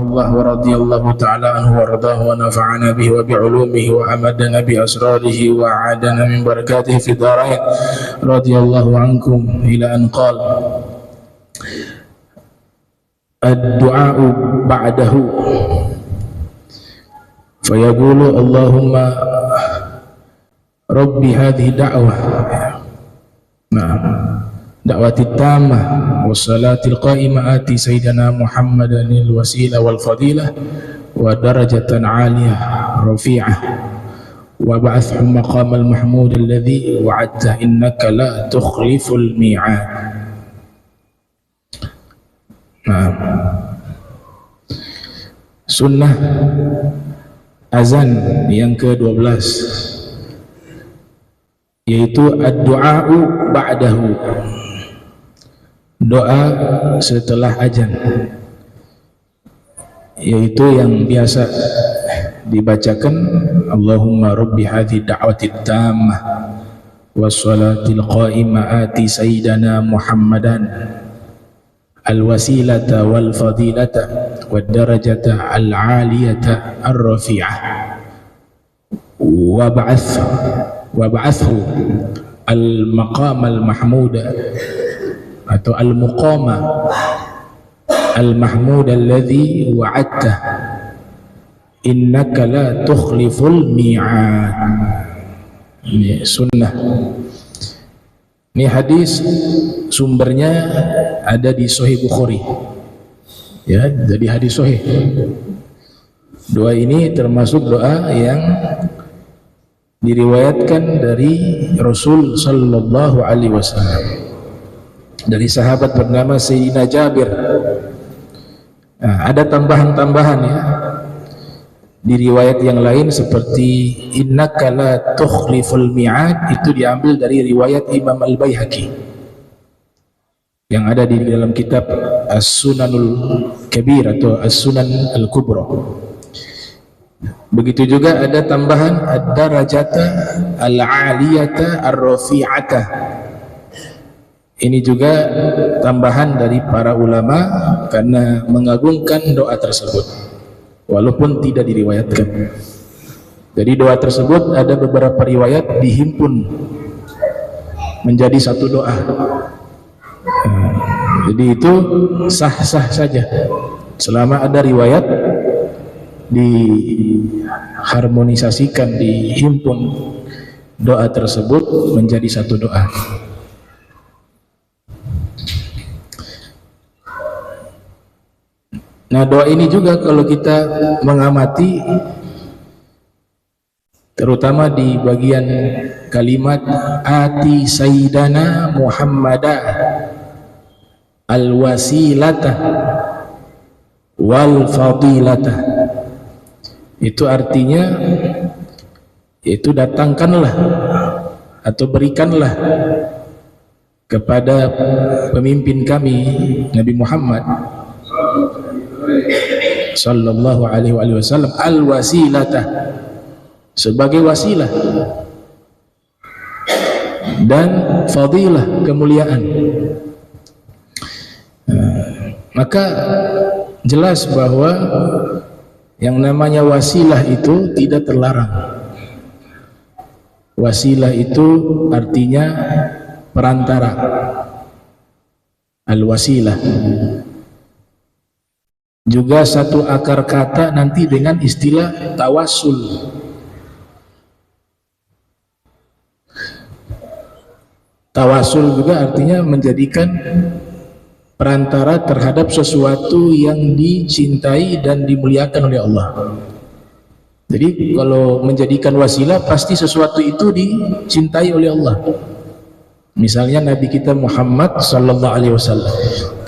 الله ورضي الله تعالى عنه وارضاه ونفعنا به وبعلومه وأمدنا بأسراره وعادنا من بركاته في الدارين رضي الله عنكم إلى أن قال الدعاء بعده فيقول اللهم رب هذه دعوة نعم دعوة التامة والصلاة القائمة آتي سيدنا محمدا الوسيلة والفضيلة ودرجة عالية رفيعة وابعثه مقام المحمود الذي وعدته إنك لا تخلف الميعاد. Nah, sunnah azan yang ke-12 yaitu ad-du'a'u ba'dahu, doa setelah azan, yaitu yang biasa dibacakan Allahumma rabbi hadhi da'wati tammah wassalatil qa'imah ati sayyidana Muhammadan al-wasilata wal fadilata wad darajata al-aliyata ar-rafi'ah wab'athu al-maqam al-mahmud atau al-muqama al-mahmud alladhi wa'adta innaka la tukhliful mi'ad. Ini sunnah. Ini hadis sumbernya ada di Sahih Bukhari, ya, jadi hadis sahih. Doa ini termasuk doa yang diriwayatkan dari Rasul sallallahu alaihi wasallam dari sahabat bernama Sayyidina Jabir. Nah, ada tambahan-tambahan ya di riwayat yang lain seperti innaka la tukhliful mi'ad, itu diambil dari riwayat Imam Al-Baihaqi yang ada di dalam kitab As-Sunanul Kabir atau As-Sunan Al-Kubra. Begitu juga ada tambahan ad-darajata al-aliyata ar-rafi'ata. Ini juga tambahan dari para ulama karena mengagungkan doa tersebut walaupun tidak diriwayatkan. Jadi doa tersebut ada beberapa riwayat dihimpun menjadi satu doa. Jadi itu sah-sah saja selama ada riwayat diharmonisasikan, dihimpun doa tersebut menjadi satu doa. Nah, doa ini juga kalau kita mengamati terutama di bagian kalimat ati sayyidana Muhammada al-wasilata wal fadilata, itu artinya yaitu datangkanlah atau berikanlah kepada pemimpin kami Nabi Muhammad sallallahu alaihi wasallam al-wasilata, sebagai wasilah, dan fadilah, kemuliaan. Maka jelas bahwa yang namanya wasilah itu tidak terlarang. Wasilah itu artinya perantara, al-wasilah. Juga satu akar kata nanti dengan istilah tawassul. Tawassul juga artinya menjadikan perantara terhadap sesuatu yang dicintai dan dimuliakan oleh Allah. Jadi kalau menjadikan wasilah pasti sesuatu itu dicintai oleh Allah. Misalnya Nabi kita Muhammad sallallahu alaihi wasallam.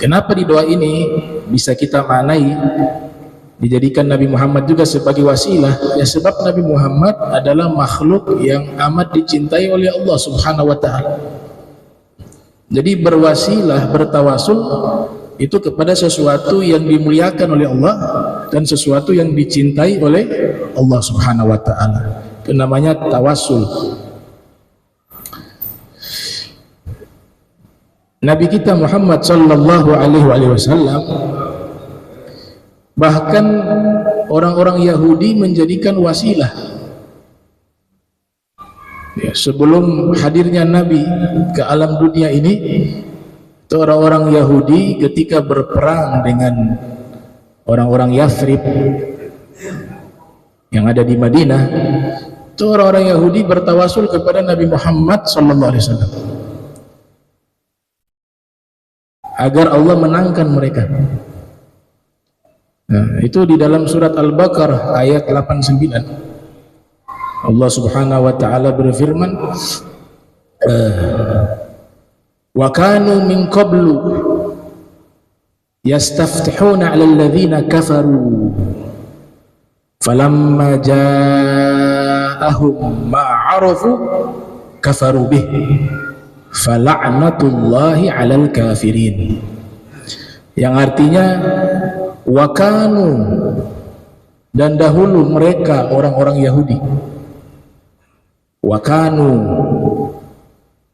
Kenapa di doa ini bisa kita maknai dijadikan Nabi Muhammad juga sebagai wasilah? Ya sebab Nabi Muhammad adalah makhluk yang amat dicintai oleh Allah Subhanahu wa taala. Jadi berwasilah, bertawasul itu kepada sesuatu yang dimuliakan oleh Allah dan sesuatu yang dicintai oleh Allah Subhanahu wa taala. Itu namanya tawasul. Nabi kita Muhammad sallallahu alaihi wasallam Bahkan orang-orang Yahudi menjadikan wasilah. Ya, sebelum hadirnya Nabi ke alam dunia ini, itu orang-orang Yahudi ketika berperang dengan orang-orang Yathrib yang ada di Madinah, itu orang-orang Yahudi bertawasul kepada Nabi Muhammad SAW agar Allah menangkan mereka. Nah, itu di dalam surat Al-Baqarah ayat 89. Allah Subhanahu wa taala berfirman, wa kanu min qablu yastaftihuna 'alal ladzina kafaru falamma ja'ahum ma 'arafu kafaru bih fala'natullahi 'alal kafirin, yang artinya wakanu, dan dahulu mereka orang-orang Yahudi, wakanu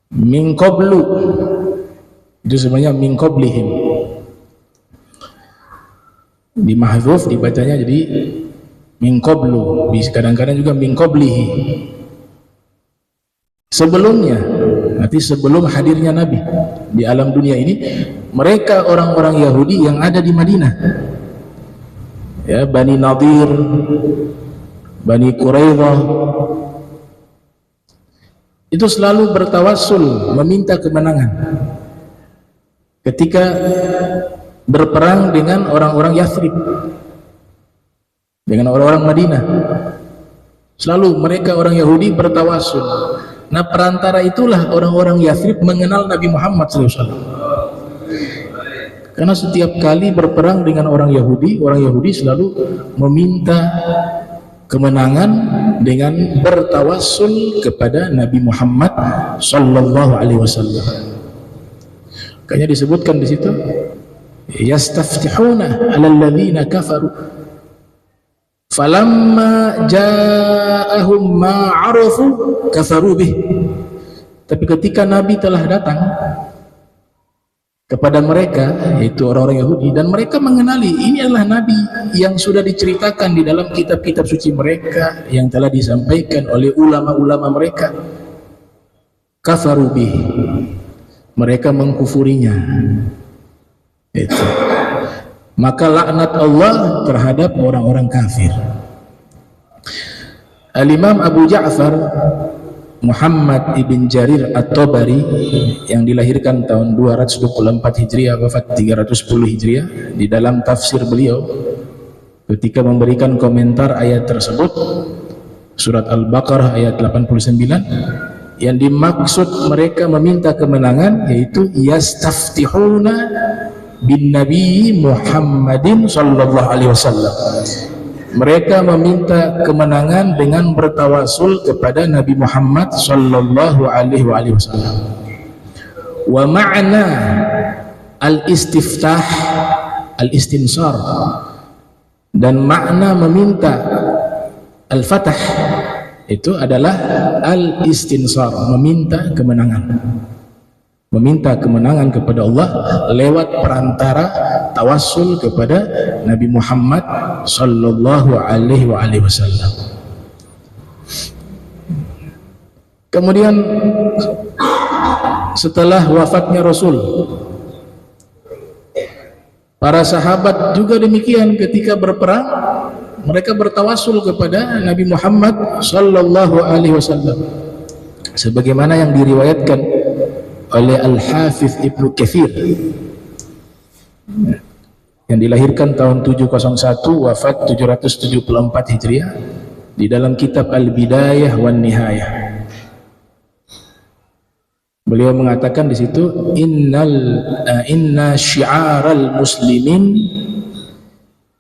min qablu, itu sebenarnya min qablihim, di mahdzuf dibacanya jadi min qablu, kadang-kadang juga min qablihi, sebelumnya, nanti sebelum hadirnya Nabi di alam dunia ini, mereka orang-orang Yahudi yang ada di Madinah, ya, Bani Nadir, Bani Quraidah, itu selalu bertawassul meminta kemenangan ketika berperang dengan orang-orang Yathrib, dengan orang-orang Madinah. Selalu mereka orang Yahudi bertawassul. Nah, perantara itulah orang-orang Yathrib mengenal Nabi Muhammad SAW. Karena setiap kali berperang dengan orang Yahudi selalu meminta kemenangan dengan bertawassul kepada Nabi Muhammad sallallahu alaihi wasallam. Kayaknya disebutkan di situ, yastaftihuna 'alal ladzina kafaru falamma ja'ahum ma 'arafu kafaru bih. Tapi ketika Nabi telah datang kepada mereka, yaitu orang-orang Yahudi, dan mereka mengenali ini adalah Nabi yang sudah diceritakan di dalam kitab-kitab suci mereka, yang telah disampaikan oleh ulama-ulama mereka, kafaru bih, mereka mengkufurinya. Itu. Maka laknat Allah terhadap orang-orang kafir. Al-Imam Abu Ja'far Muhammad ibn Jarir At-Tabari, yang dilahirkan tahun 224 Hijriah, wafat 310 Hijriah, di dalam tafsir beliau ketika memberikan komentar ayat tersebut, surat Al-Baqarah ayat 89, yang dimaksud mereka meminta kemenangan yaitu yastaftihuna bin Nabi Muhammadin sallallahu alaihi wasallam. Mereka meminta kemenangan dengan bertawasul kepada Nabi Muhammad sallallahu alaihi wasallam. Wa ma'na al-istiftah al-istinsar, dan makna meminta al-fatah itu adalah al-istinsar, meminta kemenangan. Meminta kemenangan kepada Allah lewat perantara tawassul kepada Nabi Muhammad sallallahu alaihi wasallam. Kemudian setelah wafatnya Rasul, para sahabat juga demikian, ketika berperang mereka bertawassul kepada Nabi Muhammad sallallahu alaihi wasallam, sebagaimana yang diriwayatkan oleh Al-Hafiz Ibnu Katsir, yang dilahirkan tahun 701, wafat 774 Hijriah, di dalam kitab Al-Bidayah wan Nihayah. Beliau mengatakan di situ, inna syi'aral muslimin,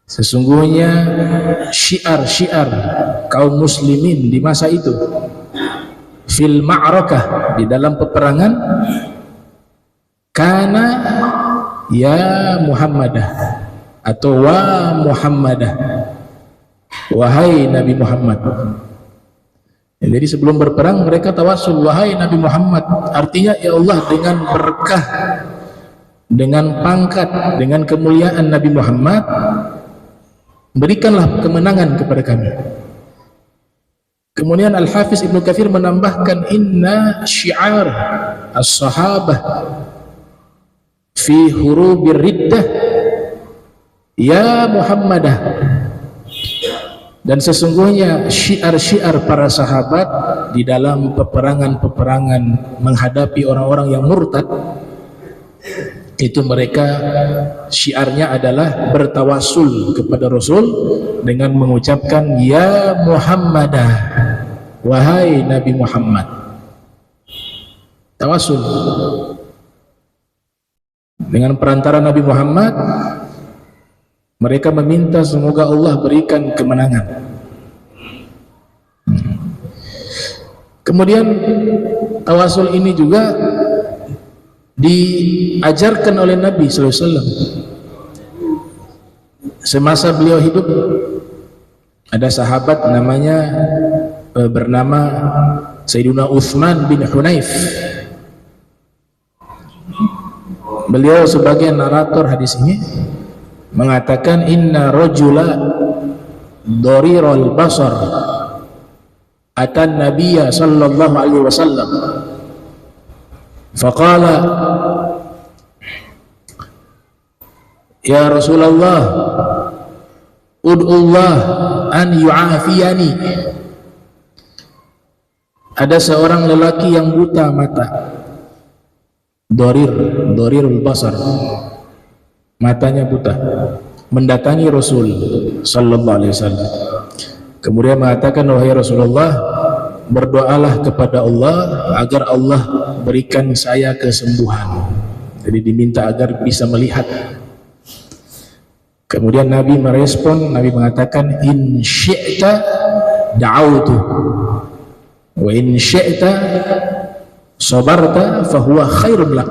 sesungguhnya syiar kaum muslimin di masa itu, fil ma'rakah, di dalam peperangan, kana ya Muhammadah, atau wa Muhammadah, wahai Nabi Muhammad. Jadi sebelum berperang mereka tawassul, wahai Nabi Muhammad, artinya ya Allah, dengan berkah, dengan pangkat, dengan kemuliaan Nabi Muhammad, berikanlah kemenangan kepada kami. Kemudian Al-Hafiz Ibnu Katsir menambahkan, inna syiar as-sahabah fi hurubir riddah ya Muhammadah, dan sesungguhnya syiar-syiar para sahabat di dalam peperangan-peperangan menghadapi orang-orang yang murtad, itu mereka syiarnya adalah bertawasul kepada Rasul dengan mengucapkan ya Muhammadah, wahai Nabi Muhammad. Tawasul dengan perantara Nabi Muhammad, mereka meminta semoga Allah berikan kemenangan. Kemudian tawasul ini juga diajarkan oleh Nabi sallallahu alaihi wasallam. Semasa beliau hidup, ada sahabat bernama Sayyiduna Utsman bin Hunayf. Beliau sebagai narator hadis ini mengatakan, inna rajula dariral basar atan nabiyya sallallahu alaihi wasallam faqala ya Rasulullah ud'ullah an yu'afiyani. Ada seorang lelaki yang buta mata, dorirul basar, matanya buta, mendatangi Rasul sallallahu alaihi wasallam. Kemudian mengatakan, wahai Rasulullah, berdoalah kepada Allah agar Allah berikan saya kesembuhan. Jadi diminta agar bisa melihat. Kemudian Nabi merespon, Nabi mengatakan, in syi'ta da'autu wa in syi'ta sabarta fahuwa khairun lak.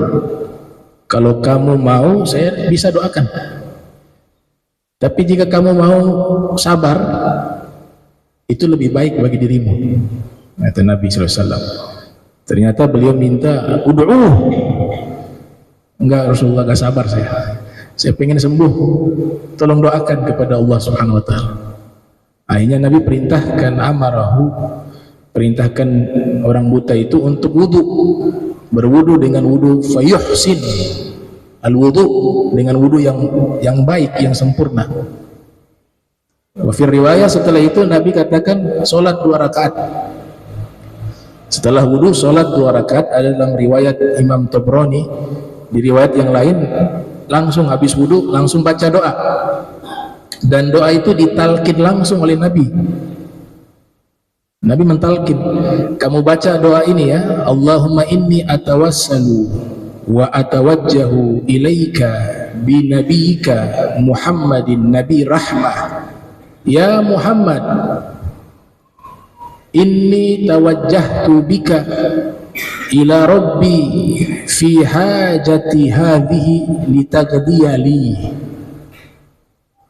Kalau kamu mau, saya bisa doakan. Tapi jika kamu mau sabar, itu lebih baik bagi dirimu, kata Nabi SAW. Ternyata beliau minta ud'u. Enggak, Rasulullah, enggak sabar saya pengen sembuh, tolong doakan kepada Allah Subhanahu wa ta'ala. Akhirnya Nabi perintahkan perintahkan orang buta itu untuk wudu, berwudu dengan wudu fayuhsin al-wudu, dengan wudu yang baik, yang sempurna. Wa fi riwayah, setelah itu Nabi katakan salat 2 rakaat. Setelah wudu salat 2 rakaat, ada dalam riwayat Imam Tabrani. Di riwayat yang lain langsung habis wudu langsung baca doa, dan doa itu ditalkin langsung oleh Nabi. Nabi mentalkin, kamu baca doa ini ya, Allahumma inni atawassalu wa atawajjahu ilaika bi nabiyyika Muhammadin nabi rahmah ya Muhammad, inni tawajjahtu bika ila rabbi fi hajati hadhihi litaqdiya li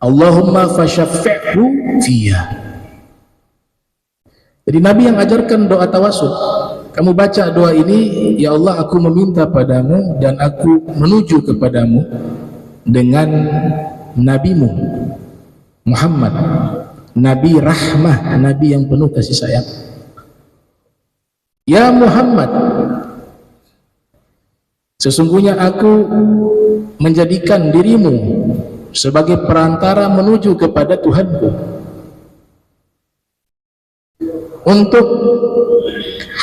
Allahumma fashaffi'hu fiyya. Jadi Nabi yang ajarkan doa tawasul. Kamu baca doa ini, ya Allah, aku meminta padamu dan aku menuju kepadamu dengan nabimu Muhammad, nabi rahmah, nabi yang penuh kasih sayang. Ya Muhammad, sesungguhnya aku menjadikan dirimu sebagai perantara menuju kepada Tuhanku, untuk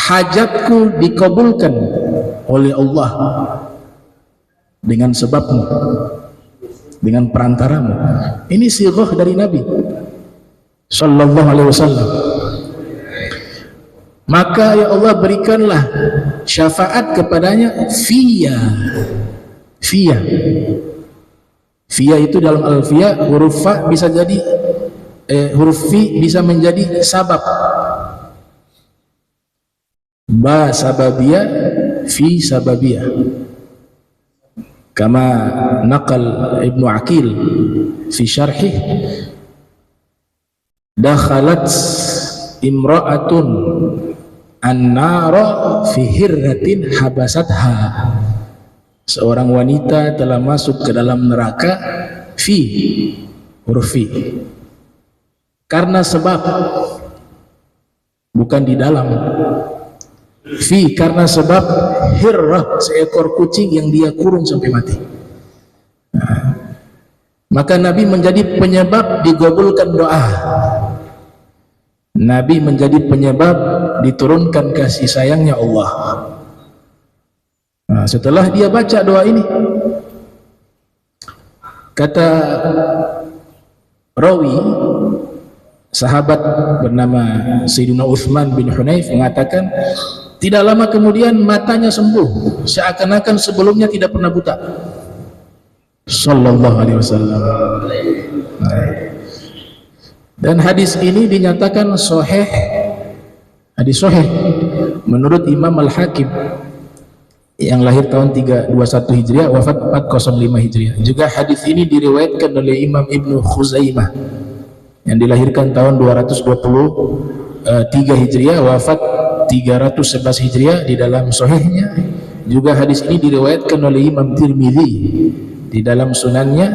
hajatku dikabulkan oleh Allah dengan sebabmu, dengan perantaramu. Ini sirah dari Nabi sallallahu alaihi wasallam. Maka ya Allah, berikanlah syafaat kepadanya fiyya. Fiyya itu dalam Alfiyah huruf fa bisa jadi huruf fi bisa menjadi sabab. Ba sababiyah, fi sababiyah. Kama naqal Ibnu Aqil fi syarhih, dakhalat imra'atun an-nara fi hirratin habasatha. Seorang wanita telah masuk ke dalam neraka, fi huruf fi, karena sebab, bukan di dalam. Fi, karena sebab hirrah, seekor kucing yang dia kurung sampai mati. Maka Nabi menjadi penyebab digabulkan doa. Nabi menjadi penyebab diturunkan kasih sayangnya Allah. Nah, setelah dia baca doa ini, kata rawi, sahabat bernama Sayyidina Utsman bin Hunayf mengatakan, tidak lama kemudian matanya sembuh, seakan-akan sebelumnya tidak pernah buta. Sallallahu alaihi wasallam. Dan hadis ini dinyatakan sahih, hadis sahih menurut Imam Al-Hakim yang lahir tahun 321 Hijriah, wafat 405 Hijriah. Juga hadis ini diriwayatkan oleh Imam Ibnu Khuzaimah yang dilahirkan tahun 223 Hijriah, wafat 311 Hijriah di dalam sahihnya. Juga hadis ini diriwayatkan oleh Imam Tirmidzi di dalam sunannya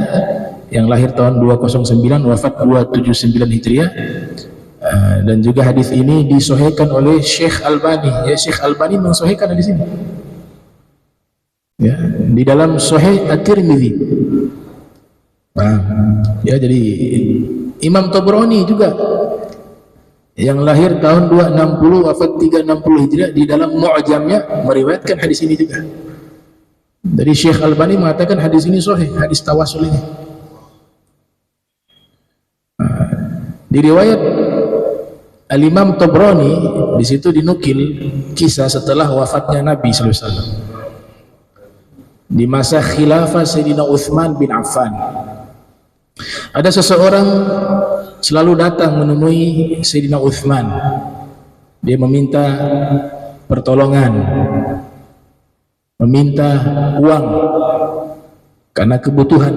yang lahir tahun 209, wafat 279 Hijriah. Dan juga hadis ini disahihkan oleh Syekh Albani. Ya, Syekh Albani mensahihkan hadis ini. Ya, di dalam Sahih At-Tirmidzi. Ya, jadi Imam Tabrani juga yang lahir tahun 260, wafat 360 Hijriah, di dalam Mu'jamnya meriwayatkan hadis ini juga. Dari Syekh Albani mengatakan hadis ini sahih, hadis tawasul ini. Di riwayat Al-Imam Tabrani di situ dinukil kisah setelah wafatnya Nabi sallallahu alaihi wasallam. Di masa khilafah Sayyidina Utsman bin Affan, ada seseorang selalu datang menemui Sayyidina Utsman. Dia meminta pertolongan, meminta uang karena kebutuhan,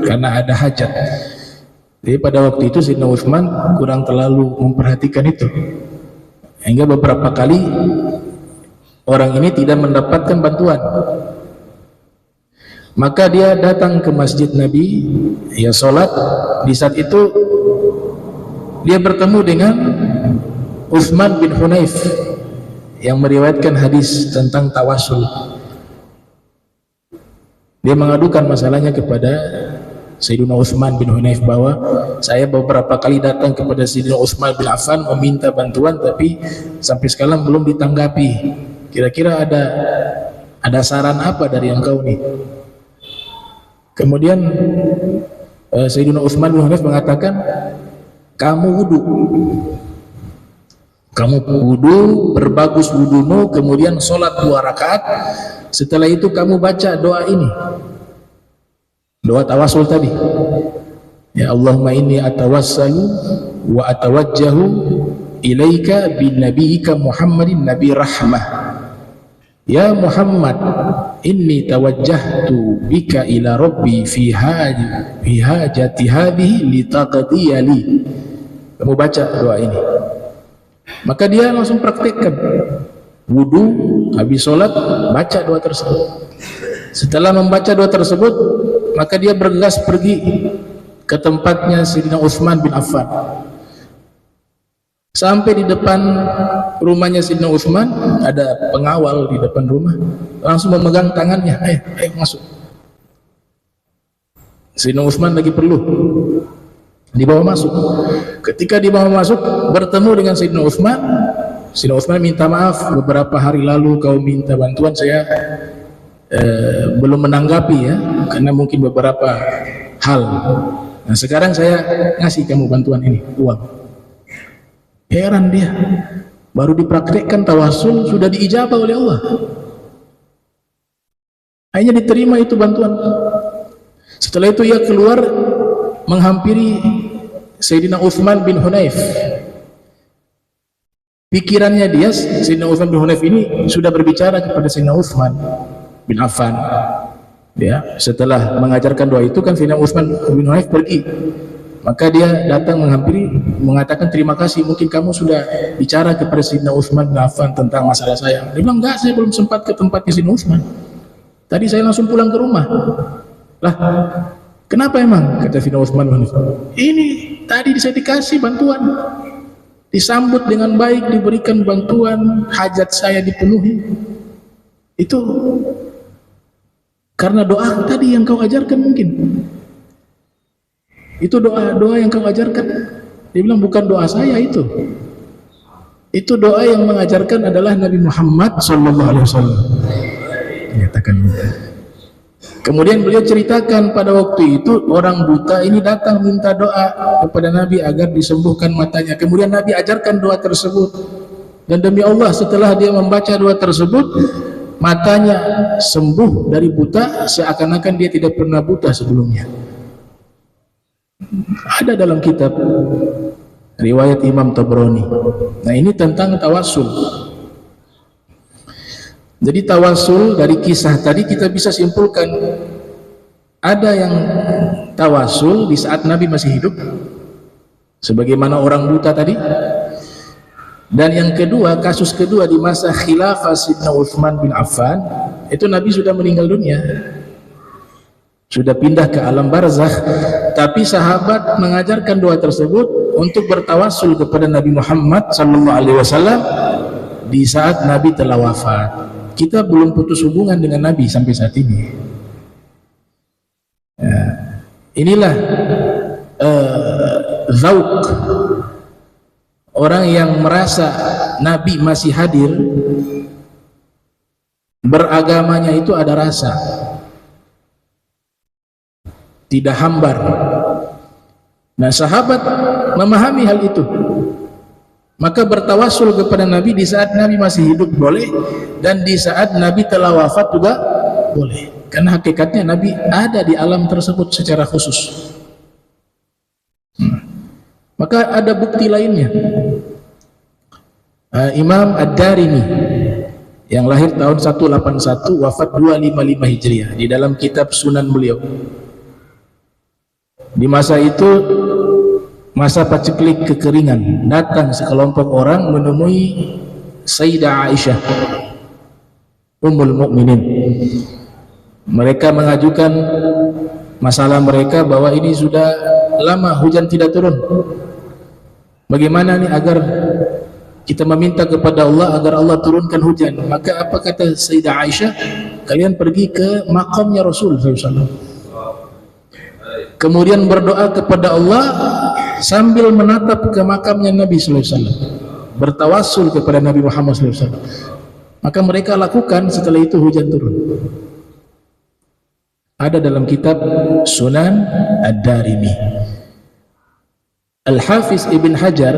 karena ada hajat. Jadi pada waktu itu Sayyidina Utsman kurang terlalu memperhatikan itu, hingga beberapa kali orang ini tidak mendapatkan bantuan. Maka dia datang ke masjid Nabi, ya sholat. Di saat itu dia bertemu dengan Utsman bin Hunayf yang meriwayatkan hadis tentang tawasul. Dia mengadukan masalahnya kepada Sayyidina Utsman bin Hunayf bahwa saya beberapa kali datang kepada Sayyidina Utsman bin Affan meminta bantuan, tapi sampai sekarang belum ditanggapi. Kira-kira ada saran apa dari engkau nih? Kemudian Sayyidina Utsman bin Hunayf mengatakan, kamu wudu, berbagus wudumu, kemudian sholat 2 rakaat. Setelah itu kamu baca doa ini, doa tawasul tadi. Ya Allahumma inni atawassalu wa atawajjahu ilaika bin nabiyyika Muhammadin nabi rahmah. Ya Muhammad, inni tawajjahtu bika ila rabbi fi hajati hadhihi litaqdiyali. Kamu baca doa ini. Maka dia langsung praktekkan. Wudu, habis sholat, baca doa tersebut. Setelah membaca doa tersebut, maka dia bergegas pergi ke tempatnya Sayyidina Utsman bin Affan. Sampai di depan rumahnya Sayyidina Utsman, ada pengawal di depan rumah, langsung memegang tangannya, ayo masuk. Sayyidina Utsman lagi perlu, dibawa masuk. Ketika dibawa masuk, bertemu dengan Sayyidina Utsman. Sayyidina Utsman minta maaf, beberapa hari lalu kau minta bantuan, saya belum menanggapi ya, karena mungkin beberapa hal. Nah sekarang saya ngasih kamu bantuan ini, uang. Heran dia, baru dipraktekkan tawasul sudah diijabah oleh Allah. Akhirnya diterima itu bantuan. Setelah itu ia keluar menghampiri Sayyidina Utsman bin Hunayf. Pikirannya dia, Sayyidina Utsman bin Hunayf ini sudah berbicara kepada Sayyidina Utsman bin Affan. Ya, setelah mengajarkan doa itu kan Sayyidina Utsman bin Hunayf pergi. Maka dia datang menghampiri, mengatakan terima kasih, mungkin kamu sudah bicara kepada Sayyidina Utsman bin Affan tentang masalah saya. Dia bilang enggak, saya belum sempat ke tempatnya Sayyidina Utsman. Tadi saya langsung pulang ke rumah. Lah, kenapa emang? Kata Sayyidina Utsman bin Affan. Ini tadi saya dikasih bantuan, disambut dengan baik, diberikan bantuan, hajat saya dipenuhi. Itu karena doa tadi yang kau ajarkan mungkin. Itu doa yang kau ajarkan. Dia bilang bukan doa saya itu. Itu doa yang mengajarkan adalah Nabi Muhammad SAW. Nyatakan. Kemudian beliau ceritakan pada waktu itu orang buta ini datang minta doa kepada Nabi agar disembuhkan matanya. Kemudian Nabi ajarkan doa tersebut. Dan demi Allah setelah dia membaca doa tersebut, matanya sembuh dari buta seakan-akan dia tidak pernah buta sebelumnya. Ada dalam kitab riwayat Imam Tabrani. Nah, ini tentang tawasul. Jadi tawasul dari kisah tadi kita bisa simpulkan ada yang tawasul di saat Nabi masih hidup sebagaimana orang buta tadi, dan yang kedua, kasus kedua di masa khilafah Sayyidina Utsman bin Affan, itu Nabi sudah meninggal dunia, sudah pindah ke alam barzakh, tapi sahabat mengajarkan doa tersebut untuk bertawasul kepada Nabi Muhammad SAW di saat Nabi telah wafat. Kita belum putus hubungan dengan Nabi sampai saat ini. Ya, inilah zauk orang yang merasa Nabi masih hadir, beragamanya itu ada rasa, tidak hambar. Nah, sahabat memahami hal itu, maka bertawasul kepada Nabi di saat Nabi masih hidup boleh, dan di saat Nabi telah wafat juga boleh, karena hakikatnya Nabi ada di alam tersebut secara khusus. Maka ada bukti lainnya. Imam Ad-Darimi yang lahir tahun 181 wafat 255 Hijriah, di dalam kitab Sunan beliau, di masa itu masa paceklik kekeringan, datang sekelompok orang menemui Sayyidah Aisyah Ummul Mukminin. Mereka mengajukan masalah mereka bahwa ini sudah lama hujan tidak turun. Bagaimana nih agar kita meminta kepada Allah agar Allah turunkan hujan? Maka apa kata Sayyidah Aisyah? Kalian pergi ke makamnya Rasul SAW, kemudian berdoa kepada Allah sambil menatap ke makamnya Nabi SAW, bertawasul kepada Nabi Muhammad SAW. Maka mereka lakukan, setelah itu hujan turun. Ada dalam kitab Sunan Ad-Darimi. Al-Hafiz Ibn Hajar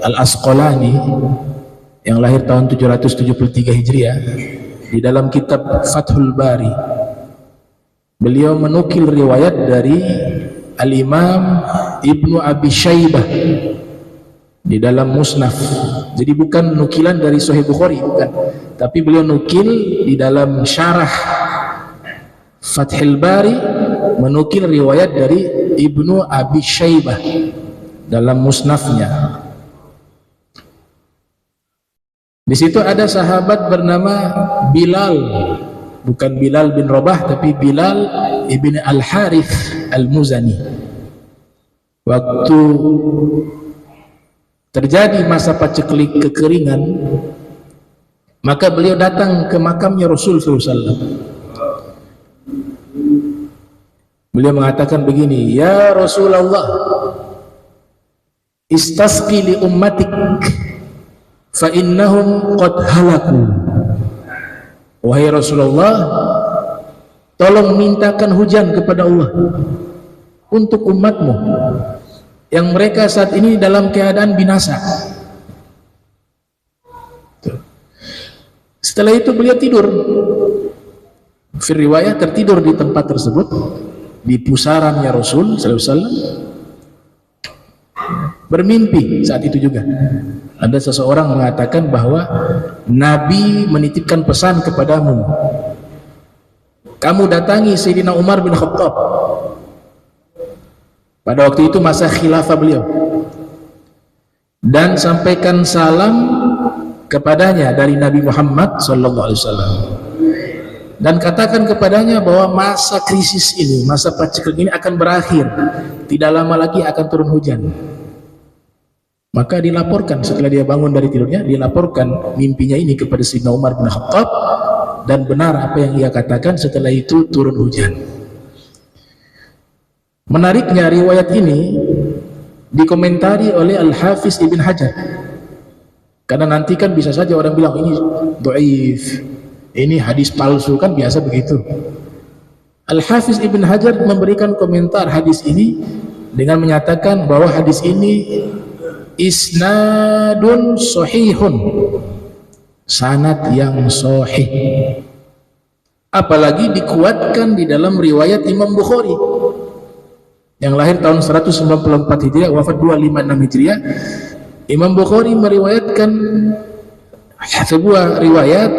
Al-Asqalani yang lahir tahun 773 Hijriah, di dalam kitab Fathul Bari, beliau menukil riwayat dari Al-Imam Ibnu Abi Syaibah di dalam Musnaf. Jadi bukan nukilan dari Sahih Bukhari, bukan, tapi beliau nukil di dalam syarah Fathul Bari, menukil riwayat dari Ibnu Abi Syaibah dalam musnafnya. Di situ ada sahabat bernama Bilal, bukan Bilal bin Rabah, tapi Bilal ibn Al-Harith Al-Muzani. Waktu terjadi masa paceklik kekeringan, maka beliau datang ke makamnya Rasul SAW. Beliau mengatakan begini, "Ya Rasulullah, istasqi li ummatik fa innahum qad halaku." Wahai Rasulullah, tolong mintakan hujan kepada Allah untuk umatmu yang mereka saat ini dalam keadaan binasa. Setelah itu beliau tidur. Fi riwayah tertidur di tempat tersebut, di pusarannya Rasul SAW. Bermimpi saat itu juga. Ada seseorang mengatakan bahwa Nabi menitipkan pesan kepadamu, kamu datangi Sayyidina Umar bin Khattab. Pada waktu itu masa khilafah beliau, dan sampaikan salam kepadanya dari Nabi Muhammad SAW. dan katakan kepadanya bahwa masa krisis ini, masa paceklik ini akan berakhir, tidak lama lagi akan turun hujan. Maka dilaporkan setelah dia bangun dari tidurnya, dilaporkan mimpinya ini kepada Sayyidina Umar bin Khattab, dan benar apa yang ia katakan. Setelah itu turun hujan. Menariknya, riwayat ini dikomentari oleh Al-Hafiz Ibn Hajar, karena nanti kan bisa saja orang bilang ini dhaif, ini hadis palsu, kan biasa begitu. Al-Hafiz Ibn Hajar memberikan komentar hadis ini dengan menyatakan bahwa hadis ini isnadun sahihun, sanad yang sahih, apalagi dikuatkan di dalam riwayat Imam Bukhari yang lahir tahun 194 Hijriah, wafat 256 Hijriah. Imam Bukhari meriwayatkan sebuah riwayat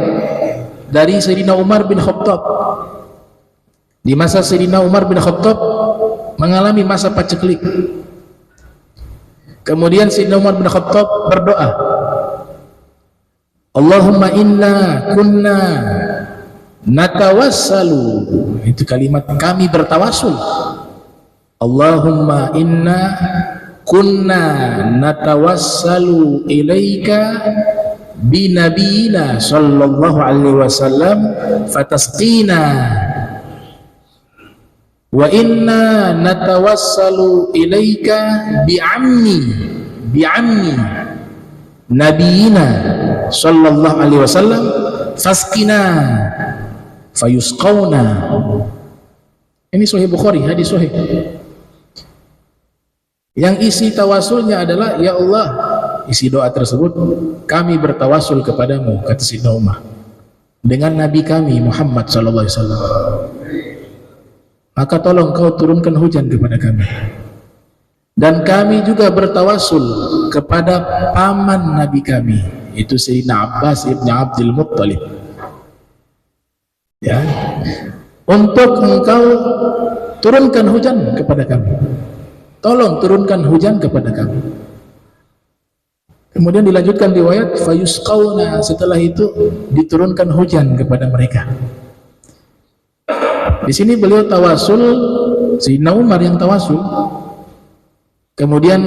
dari Sayyidina Umar bin Khattab. Di masa Sayyidina Umar bin Khattab mengalami masa paceklik, kemudian Sayyidina Umar bin Khattab berdoa, Allahumma inna kunna natawassalu, itu kalimat kami bertawasul, Allahumma inna kunna natawassalu ilaika binabiyina sallallahu alaihi wasallam fatasqina wa inna natawassalu ilaika bi'ammi nabiyina sallallahu alaihi wasallam fasqina fayusqawna. Ini Sahih Bukhari, hadis sahih. Yang isi tawasulnya adalah, ya Allah, isi doa tersebut, kami bertawasul kepadamu, kata Sayyidina Umar, dengan Nabi kami Muhammad sallallahu alaihi wasallam, maka tolong kau turunkan hujan kepada kami. Dan kami juga bertawasul kepada paman Nabi kami, itu Sayyidina Abbas ibn Abdul Muttalib, ya, untuk engkau turunkan hujan kepada kami. Tolong turunkan hujan kepada kami. Kemudian dilanjutkan riwayat fayusqawna, setelah itu diturunkan hujan kepada mereka. Di sini beliau tawasul, Sayyidina Umar yang tawasul. Kemudian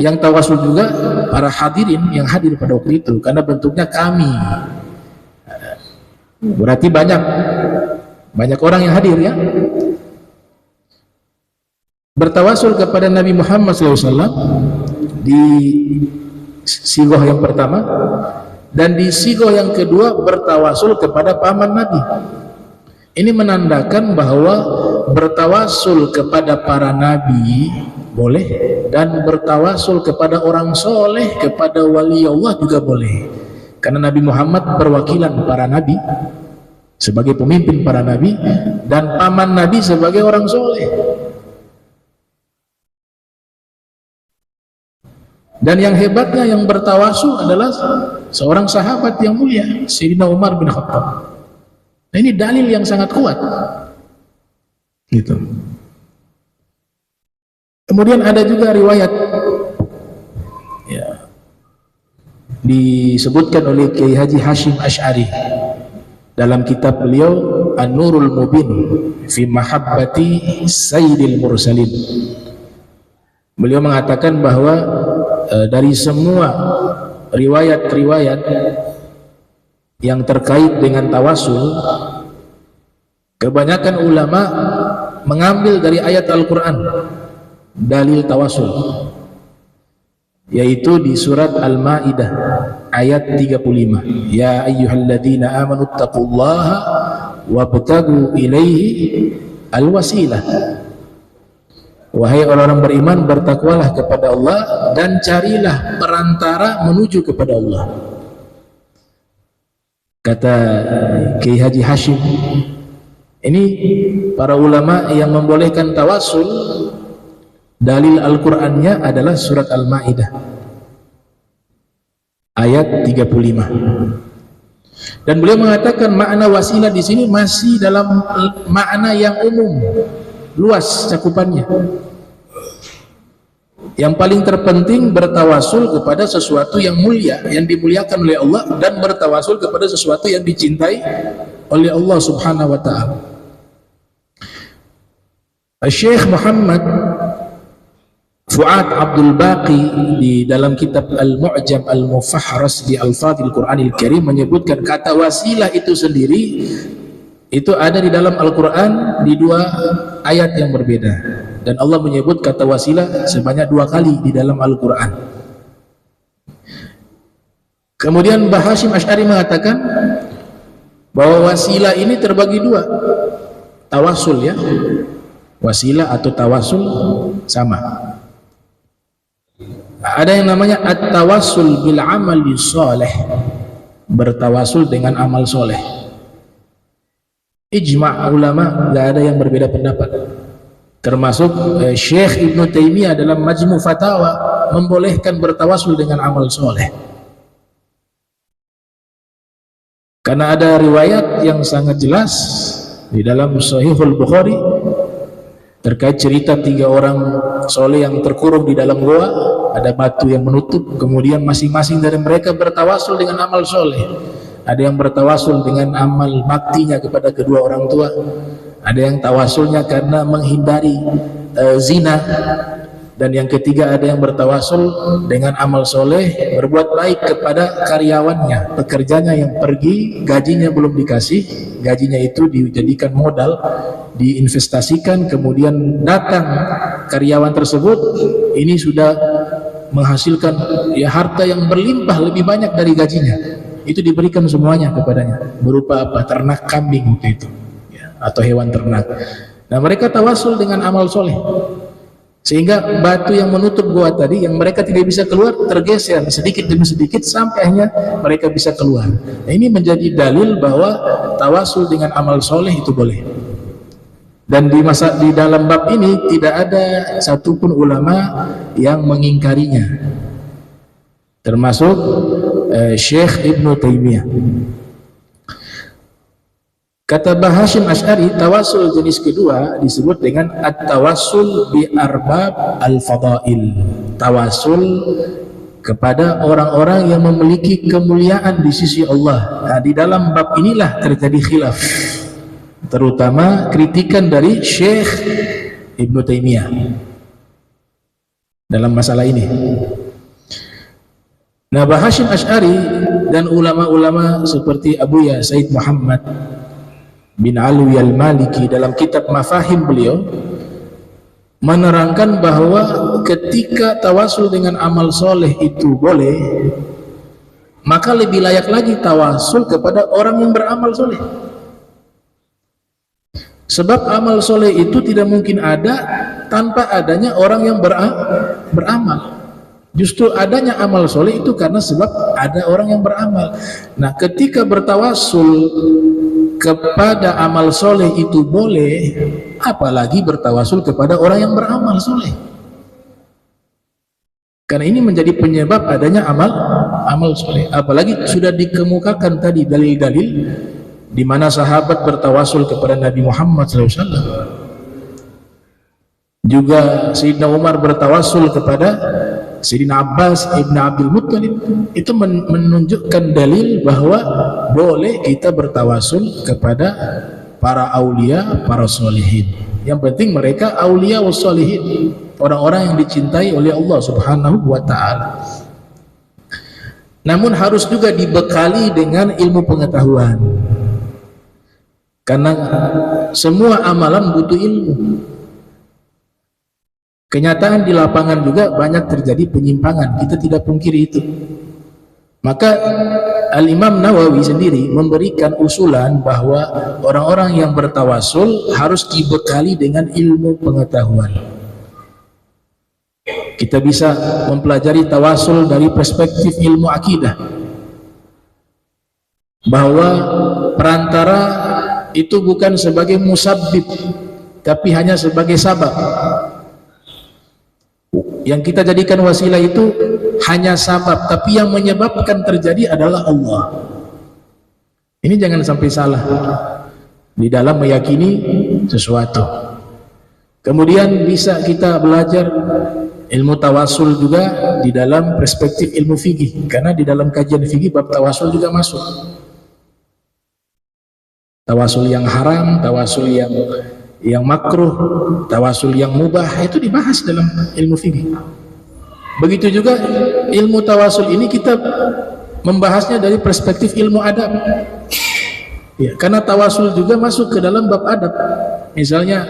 yang tawasul juga para hadirin yang hadir pada waktu itu, karena bentuknya kami. Berarti banyak orang yang hadir, ya. Bertawasul kepada Nabi Muhammad SAW di sigoh yang pertama, dan di sigoh yang kedua bertawasul kepada paman Nabi. Ini menandakan bahwa bertawasul kepada para nabi boleh, dan bertawasul kepada orang soleh, kepada wali Allah juga boleh, karena Nabi Muhammad perwakilan para nabi sebagai pemimpin para nabi, dan paman Nabi sebagai orang soleh. Dan yang hebatnya, yang bertawasul adalah seorang sahabat yang mulia, Sayyidina Umar bin Khattab. Nah, ini dalil yang sangat kuat, gitu. Kemudian ada juga riwayat, ya, disebutkan oleh Kiai Haji Hashim Asy'ari dalam kitab beliau An-Nurul Mubin fi Mahabbati Sayyidil Mursalin. Beliau mengatakan bahwa dari semua riwayat-riwayat yang terkait dengan tawasul, kebanyakan ulama mengambil dari ayat Al-Quran dalil tawasul, yaitu di surat Al-Ma'idah ayat 35, ya ayyuhalladzina amanu taqullaha wabtagu ilaihi al-wasilah. Wahai orang-orang beriman, bertakwalah kepada Allah dan carilah perantara menuju kepada Allah. Kata Kiai Haji Hashim, ini para ulama yang membolehkan tawasul, dalil Al-Qur'annya adalah surat Al-Ma'idah ayat 35. Dan beliau mengatakan makna wasilah di sini masih dalam makna yang umum, luas cakupannya. Yang paling terpenting bertawasul kepada sesuatu yang mulia, yang dimuliakan oleh Allah, dan bertawasul kepada sesuatu yang dicintai oleh Allah Subhanahu wa taala. Syekh Muhammad Fuad Abdul Baqi di dalam kitab Al-Mu'jam Al-Mufahras di Al-Fadhil Qur'anil Karim menyebutkan kata wasilah itu sendiri itu ada di dalam Al-Quran di 2 ayat yang berbeda, dan Allah menyebut kata wasilah sebanyak 2 kali di dalam Al-Quran. Kemudian Mbah Hasyim Asy'ari mengatakan bahwa wasilah ini terbagi 2, tawasul ya, wasilah atau tawasul sama. Ada yang namanya at-tawassul bil amali shalih, bertawasul dengan amal soleh. Ijma' ulama, gak ada yang berbeda pendapat, termasuk Syekh Ibnu Taimiyah dalam Majmu' Fatawa membolehkan bertawasul dengan amal soleh, karena ada riwayat yang sangat jelas di dalam Sahihul Bukhari terkait cerita 3 orang soleh yang terkurung di dalam gua, ada batu yang menutup, kemudian masing-masing dari mereka bertawasul dengan amal soleh. Ada yang bertawasul dengan amal baktinya kepada kedua orang tua, ada yang tawasulnya karena menghindari zina, dan yang ketiga ada yang bertawasul dengan amal soleh, berbuat baik kepada karyawannya, pekerjanya yang pergi gajinya belum dikasih, gajinya itu dijadikan modal, diinvestasikan, kemudian datang karyawan tersebut ini sudah menghasilkan ya harta yang berlimpah lebih banyak dari gajinya, itu diberikan semuanya kepadanya berupa apa? Ternak kambing waktu itu ya, atau hewan ternak. Nah mereka tawasul dengan amal soleh, sehingga batu yang menutup gua tadi yang mereka tidak bisa keluar tergeser sedikit demi sedikit sampai akhirnya mereka bisa keluar. Nah, ini menjadi dalil bahwa tawasul dengan amal soleh itu boleh. Dan di dalam bab ini tidak ada satupun ulama yang mengingkarinya, termasuk Syekh Ibnu Taimiyah. Kata Mbah Hasyim Asy'ari, tawasul jenis kedua disebut dengan at-tawassul bi arbab al-fadail, tawasul kepada orang-orang yang memiliki kemuliaan di sisi Allah. Nah, di dalam bab inilah terjadi khilaf, terutama kritikan dari Syekh Ibnu Taimiyah dalam masalah ini. Nah, Mbah Hasyim Asy'ari dan ulama-ulama seperti Abuya Said Muhammad bin Alwi al-Maliki dalam kitab Mafahim beliau menerangkan bahwa ketika tawasul dengan amal soleh itu boleh, maka lebih layak lagi tawasul kepada orang yang beramal soleh. Sebab amal soleh itu tidak mungkin ada tanpa adanya orang yang beramal. Justru adanya amal soleh itu karena sebab ada orang yang beramal. Nah, ketika bertawasul kepada amal soleh itu boleh, apalagi bertawasul kepada orang yang beramal soleh. Karena ini menjadi penyebab adanya amal soleh. Apalagi sudah dikemukakan tadi dalil-dalil di mana sahabat bertawasul kepada Nabi Muhammad SAW. Juga Sayyidina Umar bertawasul kepada Sayyidina Abbas ibn Abdul Muttalib. Itu menunjukkan dalil bahwa boleh kita bertawasul kepada para aulia, para solihin. Yang penting mereka aulia wa solihin, orang-orang yang dicintai oleh Allah Subhanahu wa ta'ala. Namun harus juga dibekali dengan ilmu pengetahuan, karena semua amalan butuh ilmu. Kenyataan di lapangan juga banyak terjadi penyimpangan, kita tidak pungkiri itu. Maka Al-Imam Nawawi sendiri memberikan usulan bahwa orang-orang yang bertawasul harus dibekali dengan ilmu pengetahuan. Kita bisa mempelajari tawasul dari perspektif ilmu akidah, bahwa perantara itu bukan sebagai musabbib, tapi hanya sebagai sabab. Yang kita jadikan wasilah itu hanya sabab, tapi yang menyebabkan terjadi adalah Allah. Ini jangan sampai salah di dalam meyakini sesuatu. Kemudian bisa kita belajar ilmu tawasul juga di dalam perspektif ilmu fikih, karena di dalam kajian fikih bab tawasul juga masuk. tawasul yang haram, tawasul yang makruh, tawasul yang mubah, itu dibahas dalam ilmu fikih. Begitu juga ilmu tawasul ini kita membahasnya dari perspektif ilmu adab. Ya, karena tawasul juga masuk ke dalam bab adab. Misalnya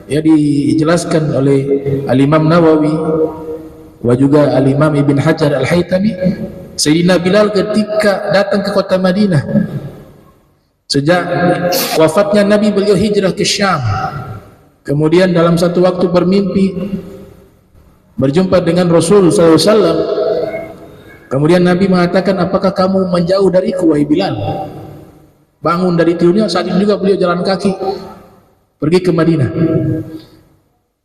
ya dijelaskan oleh Al-Imam Nawawi wa juga Al-Imam Ibn Hajar Al-Haytami, Sayyidina Bilal ketika datang ke kota Madinah sejak wafatnya Nabi, beliau hijrah ke Syam. Kemudian dalam satu waktu bermimpi berjumpa dengan Rasul SAW. Kemudian Nabi mengatakan, apakah kamu menjauh dariku wahai Bilal? Bangun dari tidurnya, saat itu juga beliau jalan kaki pergi ke Madinah.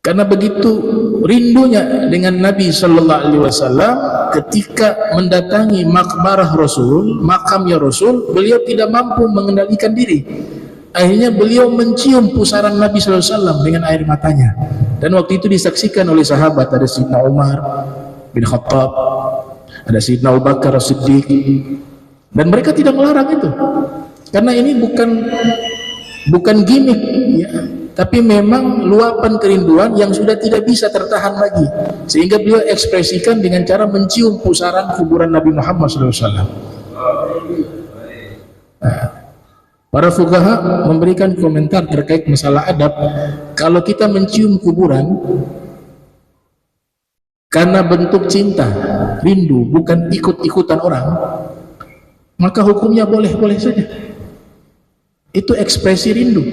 Karena begitu rindunya dengan Nabi Sallallahu Alaihi Wasallam, ketika mendatangi makbarah Rasul, makamnya Rasul, beliau tidak mampu mengendalikan diri. Akhirnya beliau mencium pusaran Nabi Sallallahu Alaihi Wasallam dengan air matanya. Dan waktu itu disaksikan oleh sahabat, ada Sayyidina Umar bin Khattab, ada Sayyidina Abu Bakar As-Siddiq, dan mereka tidak melarang itu, karena ini bukan gimmick ya, tapi memang luapan kerinduan yang sudah tidak bisa tertahan lagi, sehingga beliau ekspresikan dengan cara mencium pusaran kuburan Nabi Muhammad SAW. Nah, para fuqaha memberikan komentar terkait masalah adab. Kalau kita mencium kuburan karena bentuk cinta, rindu, bukan ikut-ikutan orang, maka hukumnya boleh-boleh saja. Itu ekspresi rindu.